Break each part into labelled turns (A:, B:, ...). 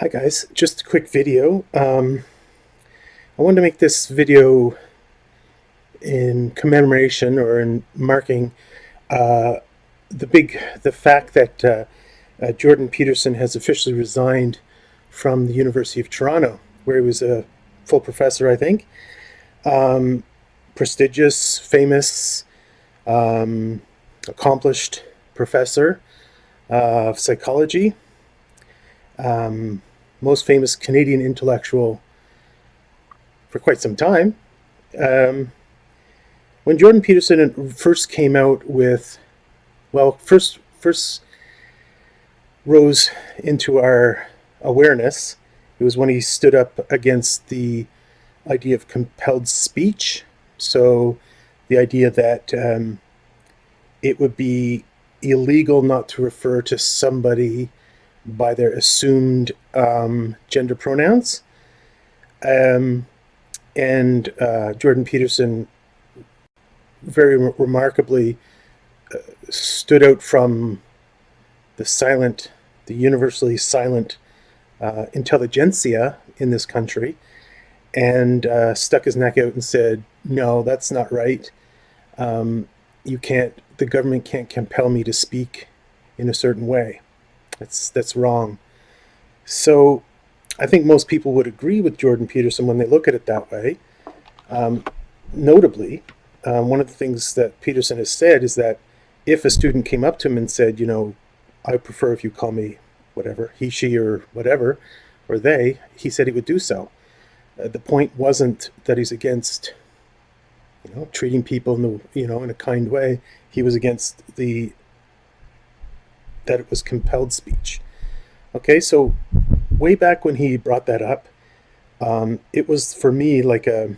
A: Hi guys, just a quick video. I wanted to make this video in commemoration or in marking uh, the fact that Jordan Peterson has officially resigned from the University of Toronto, where he was a full professor, I think. Um, Prestigious, famous, um, accomplished professor of psychology, um, most famous Canadian intellectual for quite some time. Um, when Jordan Peterson first came out with, well, first rose into our awareness, it was when he stood up against the idea of compelled speech. So the idea that it would be illegal not to refer to somebody by their assumed gender pronouns. Um, and Jordan Peterson very remarkably stood out from the universally silent intelligentsia in this country, and stuck his neck out and said, "No, that's not right. You can't. The government can't compel me to speak in a certain way. That's wrong." So, I think most people would agree with Jordan Peterson when they look at it that way. Um, Notably, one of the things that Peterson has said is that if a student came up to him and said, I prefer if you call me whatever, he, she, or whatever, or they, he said he would do so. The point wasn't that he's against, treating people in a kind way. He was against that it was compelled speech. Okay, so way back when he brought that up, it was for me like a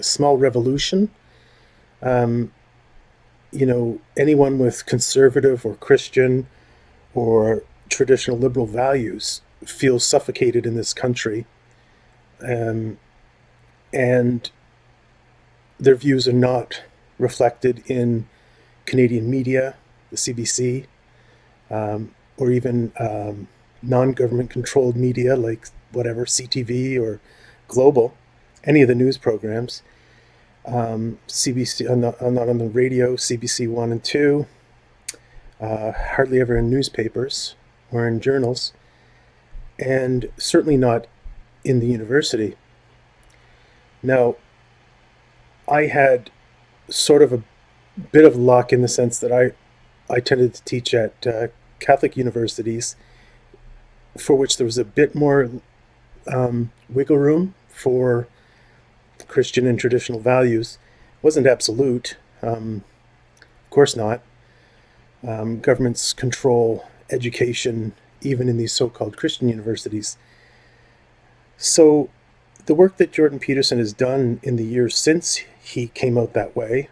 A: small revolution. Um, Anyone with conservative or Christian or traditional liberal values feels suffocated in this country, um, and their views are not reflected in Canadian media, the CBC, or even non-government controlled media like whatever CTV or Global, any of the news programs. CBC, I'm not on the radio, CBC 1 and 2, hardly ever in newspapers or in journals, and certainly not in the university. Now, I had sort of a bit of luck in the sense that I tended to teach at Catholic universities, for which there was a bit more wiggle room for Christian and traditional values. It wasn't absolute, of course not. Governments control education even in these so-called Christian universities. So the work that Jordan Peterson has done in the years since he came out that way,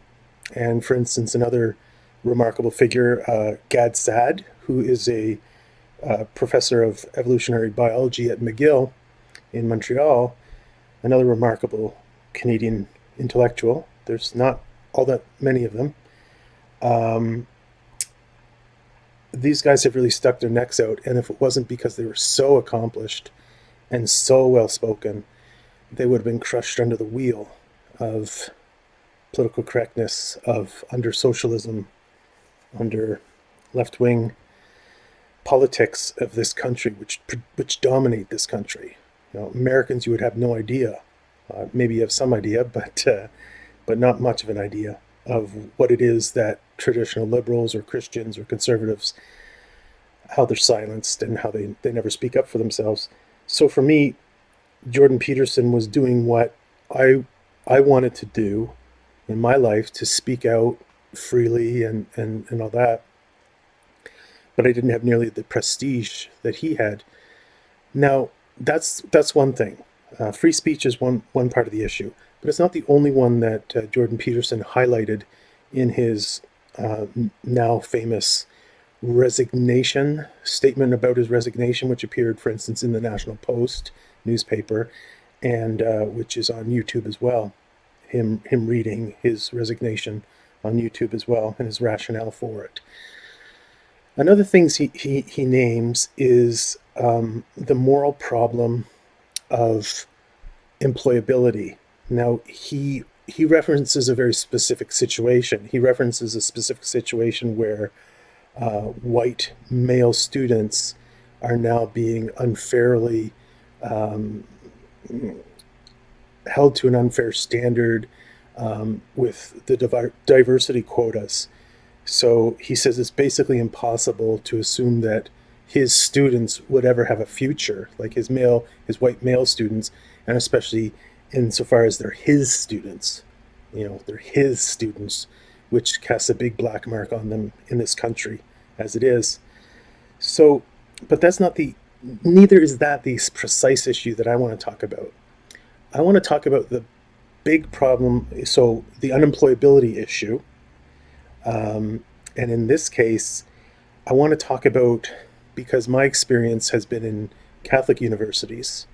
A: and for instance, another remarkable figure, Gad Saad, who is a professor of evolutionary biology at McGill in Montreal, another remarkable Canadian intellectual. There's not all that many of them. Um, these guys have really stuck their necks out, and if it wasn't because they were so accomplished and so well spoken, they would have been crushed under the wheel of political correctness, of under socialism, under left wing politics of this country, which dominate this country. Americans, you would have no idea. Maybe you have some idea, but not much of an idea of what it is that traditional liberals or Christians or conservatives, how they're silenced and how they never speak up for themselves. So for me, Jordan Peterson was doing what I wanted to do in my life, to speak out freely and all that. But I didn't have nearly the prestige that he had. Now, that's one thing. Free speech is one part of the issue, but it's not the only one that Jordan Peterson highlighted in his now famous resignation statement about his resignation, which appeared, for instance, in the National Post newspaper, and which is on YouTube as well. Him reading his resignation on YouTube as well, and his rationale for it. Another things he names is the moral problem of employability. Now, he references a very specific situation. He references a specific situation where white male students are now being unfairly um, held to an unfair standard with the diversity quotas. So he says it's basically impossible to assume that his students would ever have a future, like his white male students, and especially insofar as they're his students. They're his students, which casts a big black mark on them in this country as it is. So, but that's not the, neither is that the precise issue that I want to talk about. I want to talk about the big problem, so the unemployability issue. And in this case, I want to talk about, because my experience has been in Catholic universities,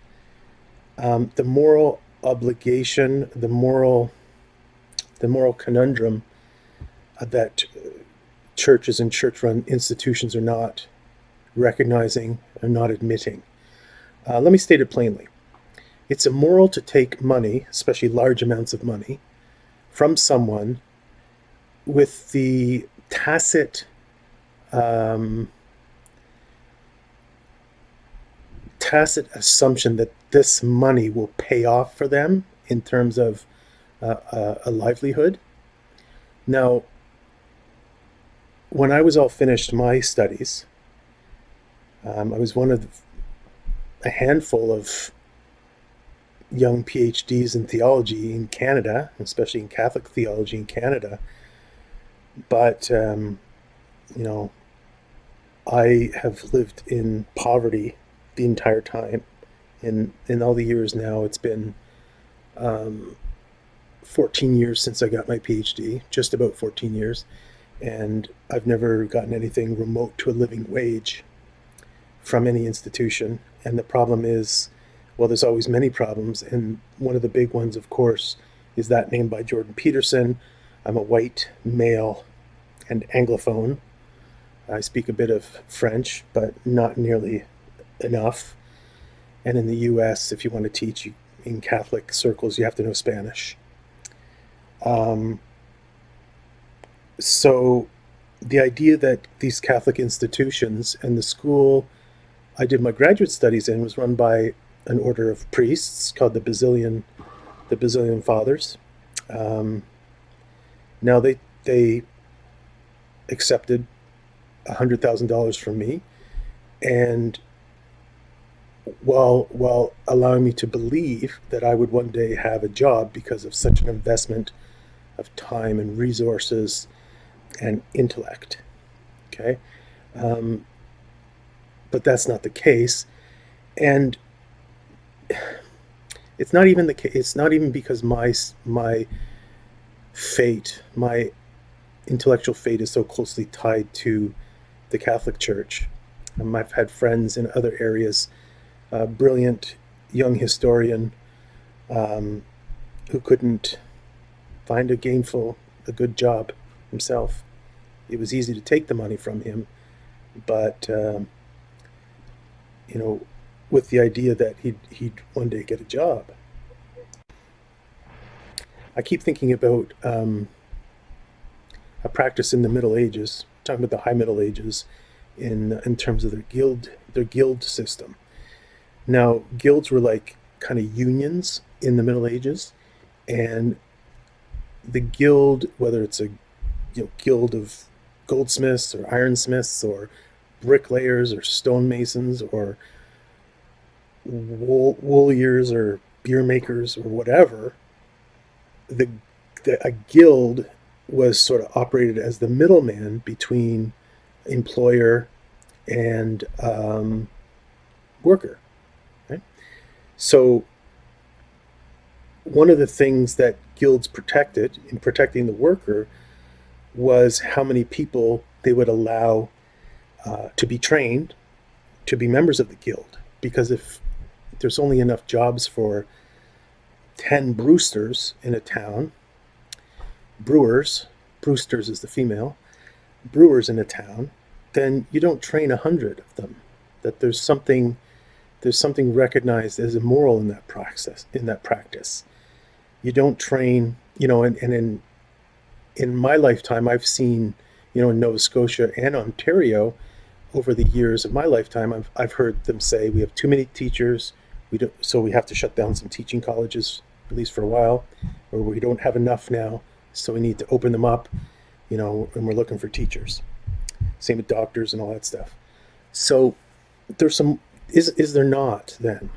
A: the moral obligation, the moral conundrum that churches and church-run institutions are not recognizing and not admitting. Let me state it plainly. It's immoral to take money, especially large amounts of money, from someone with the um, tacit assumption that this money will pay off for them in terms of a livelihood. Now, when I was all finished my studies, I was one of a handful of young PhDs in theology in Canada, especially in Catholic theology in Canada. But, you know, I have lived in poverty the entire time. In all the years now, it's been um, 14 years since I got my PhD, just about 14 years, and I've never gotten anything remote to a living wage from any institution. And the problem is, well, there's always many problems, and one of the big ones, of course, is that named by Jordan Peterson. I'm a white male and Anglophone. I speak a bit of French, but not nearly enough. And in the US, if you want to teach in Catholic circles, you have to know Spanish. Um, so the idea that these Catholic institutions and the school I did my graduate studies in was run by an order of priests called the Basilian Fathers. Um, Now they accepted $100,000 from me, and while allowing me to believe that I would one day have a job because of such an investment of time and resources and intellect. Okay, um, but that's not the case, and it's not even the case. It's not even because my fate, my intellectual fate, is so closely tied to the Catholic Church. I've had friends in other areas, a brilliant young historian um, who couldn't find a good job himself. It was easy to take the money from him, but you know, with the idea that he'd one day get a job. I keep thinking about a practice in the Middle Ages, talking about the High Middle Ages, in terms of their guild system. Now, guilds were like kind of unions in the Middle Ages, and the guild, whether it's a guild of goldsmiths or ironsmiths or bricklayers or stonemasons or wooliers or beer makers or whatever, the, a guild was sort of operated as the middleman between employer and worker. Right? So one of the things that guilds protected in protecting the worker was how many people they would allow to be trained to be members of the guild. Because if there's only enough jobs for 10 Brewsters in a town, Brewsters is the female, brewers in a town, then you don't train 100 of them. that there's something recognized as immoral in that practice. You don't train, and in my lifetime, I've seen, in Nova Scotia and Ontario, over the years of my lifetime, I've heard them say we have too many teachers. So we have to shut down some teaching colleges, at least for a while, or we don't have enough now, so we need to open them up, and we're looking for teachers. Same with doctors and all that stuff. So there's some. Is there not then?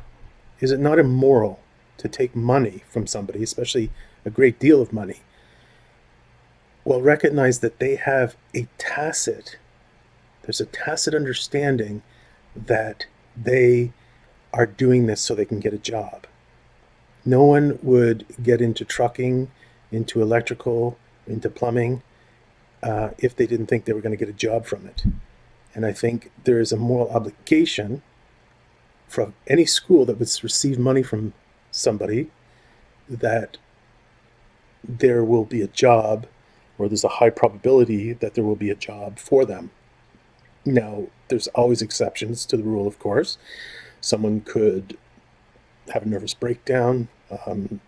A: Is it not immoral to take money from somebody, especially a great deal of money? Well, recognize that there's a tacit understanding that they are doing this so they can get a job. No one would get into trucking, into electrical, into plumbing, if they didn't think they were going to get a job from it. And I think there is a moral obligation from any school that would receive money from somebody that there will be a job, or there's a high probability that there will be a job for them. Now, there's always exceptions to the rule, of course. Someone could have a nervous breakdown.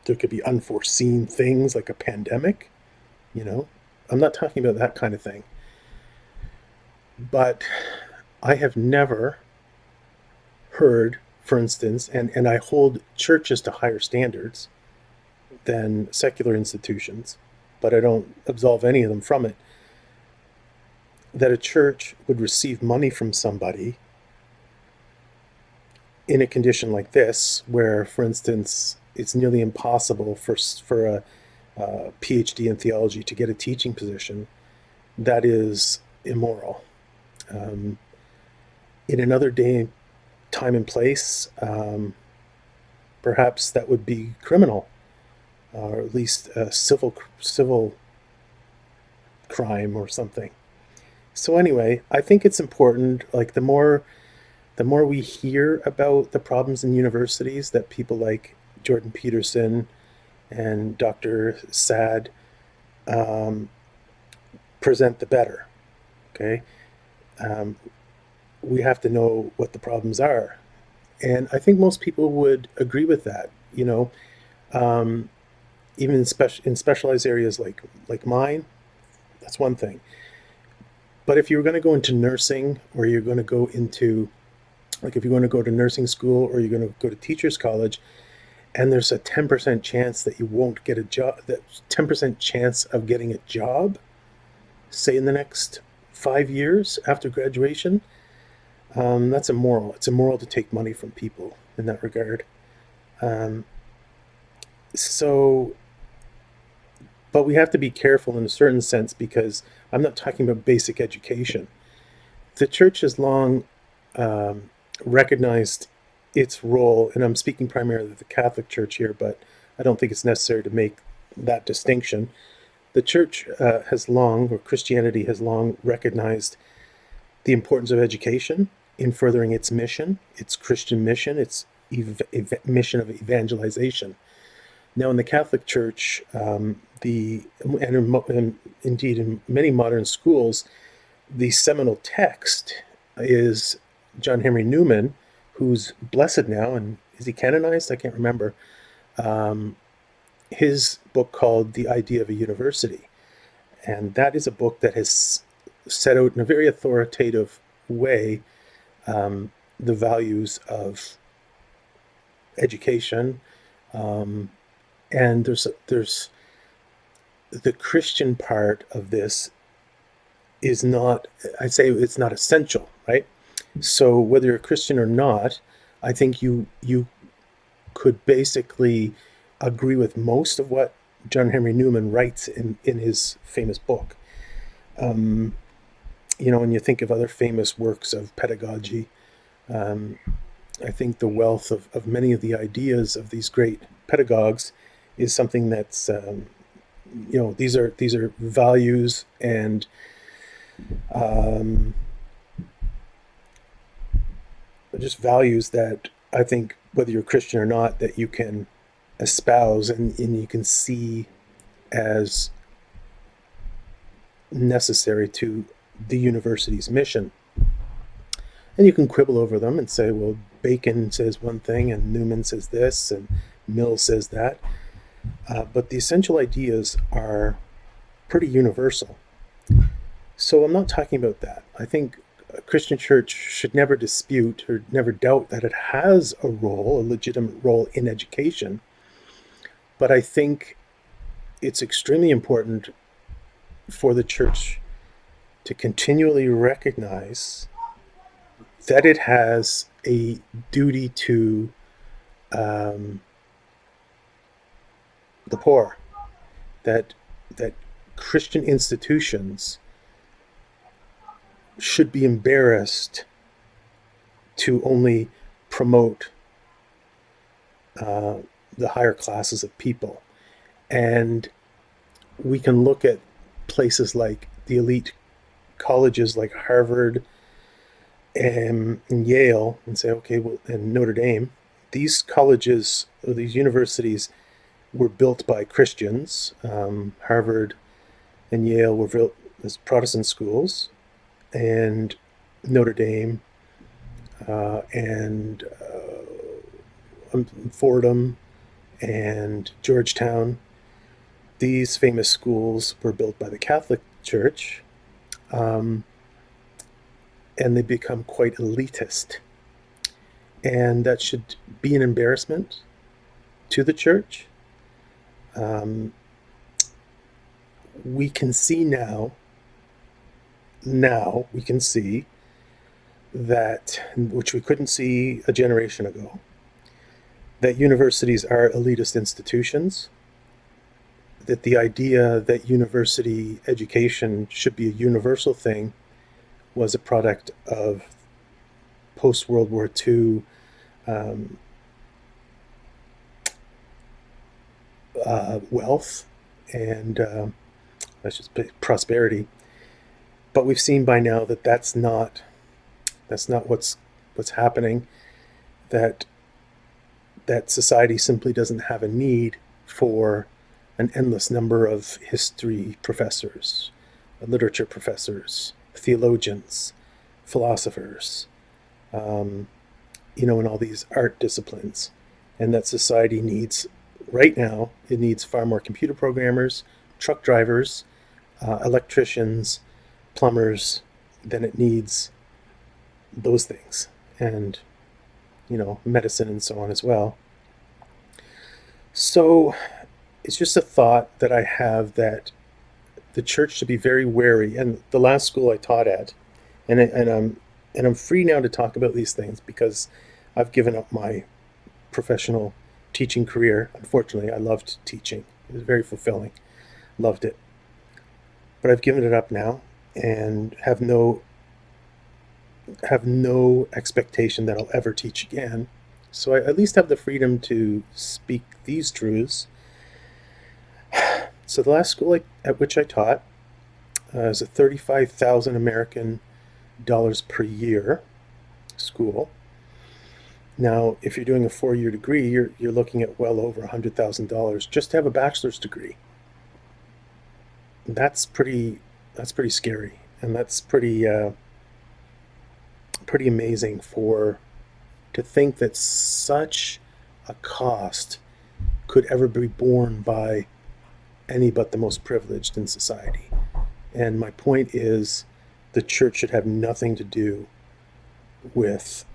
A: There could be unforeseen things like a pandemic. I'm not talking about that kind of thing. But I have never heard, for instance, and I hold churches to higher standards than secular institutions, but I don't absolve any of them from it, that a church would receive money from somebody in a condition like this, where, for instance, it's nearly impossible for a PhD in theology to get a teaching position. That is immoral. In another day, time, and place, perhaps that would be criminal, or at least a civil crime or something. So anyway, I think it's important. Like the more we hear about the problems in universities that people like Jordan Peterson and Dr. Sad present, the better. Okay, we have to know what the problems are, and I think most people would agree with that. Even in specialized areas like mine, that's one thing. But if you're going to go into nursing, or you're going to go into, like, if you're going to go to nursing school, or you're going to go to teachers college, and there's a 10% chance that you won't get a job, that 10% chance of getting a job, say in the next 5 years after graduation, that's immoral. It's immoral to take money from people in that regard. Um, so, but we have to be careful in a certain sense, because I'm not talking about basic education. The church has long recognized its role, and I'm speaking primarily of the Catholic Church here, but I don't think it's necessary to make that distinction. The church or Christianity has long recognized the importance of education in furthering its mission, its Christian mission, its mission of evangelization. Now, in the Catholic Church, and indeed in many modern schools, the seminal text is John Henry Newman, who's blessed now, and is he canonized? I can't remember. Um, his book called The Idea of a University. And that is a book that has set out in a very authoritative way the values of education. And there's the Christian part of this is not, I'd say it's not essential, right? So whether you're a Christian or not, I think you could basically agree with most of what John Henry Newman writes in his famous book. When you think of other famous works of pedagogy, um, I think the wealth of many of the ideas of these great pedagogues is something that's, these are values and just values that I think, whether you're Christian or not, that you can espouse, and you can see as necessary to the university's mission. And you can quibble over them and say, well, Bacon says one thing and Newman says this and Mill says that. But the essential ideas are pretty universal. So I'm not talking about that. I think a Christian church should never dispute or never doubt that it has a role, a legitimate role in education. But I think it's extremely important for the church to continually recognize that it has a duty to um, the poor, that that Christian institutions should be embarrassed to only promote uh, the higher classes of people. And we can look at places like the elite colleges like Harvard and Yale and say, okay, well, and Notre Dame, these colleges or these universities were built by Christians. Harvard and Yale were built as Protestant schools, and Notre Dame and Fordham and Georgetown. These famous schools were built by the Catholic Church, um, and they become quite elitist. And that should be an embarrassment to the church. We can see now we can see that, which we couldn't see a generation ago, that universities are elitist institutions, that the idea that university education should be a universal thing was a product of post-World War II wealth and let's just say prosperity. But we've seen by now that that's not what's happening. That society simply doesn't have a need for an endless number of history professors, literature professors, theologians, philosophers, in all these art disciplines. And that society needs, right now, it needs far more computer programmers, truck drivers, electricians, plumbers than it needs those things. And, medicine and so on as well. So it's just a thought that I have that the church should be very wary. And the last school I taught at, and I'm free now to talk about these things because I've given up my professional teaching career. Unfortunately, I loved teaching. It was very fulfilling. Loved it. But I've given it up now and have no expectation that I'll ever teach again. So I at least have the freedom to speak these truths. So the last school at which I taught is a 35,000 American dollars per year school. Now, if you're doing a 4-year degree, you're looking at well over $100,000 just to have a bachelor's degree. That's pretty scary, and that's pretty amazing to think that such a cost could ever be borne by any but the most privileged in society. And my point is, the church should have nothing to do with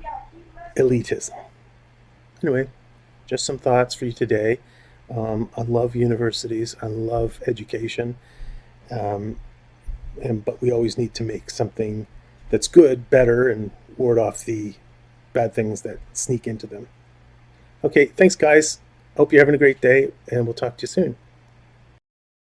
A: elitism. Anyway, just some thoughts for you today. I love universities. I love education. But we always need to make something that's good better and ward off the bad things that sneak into them. Okay, thanks guys. Hope you're having a great day, and we'll talk to you soon.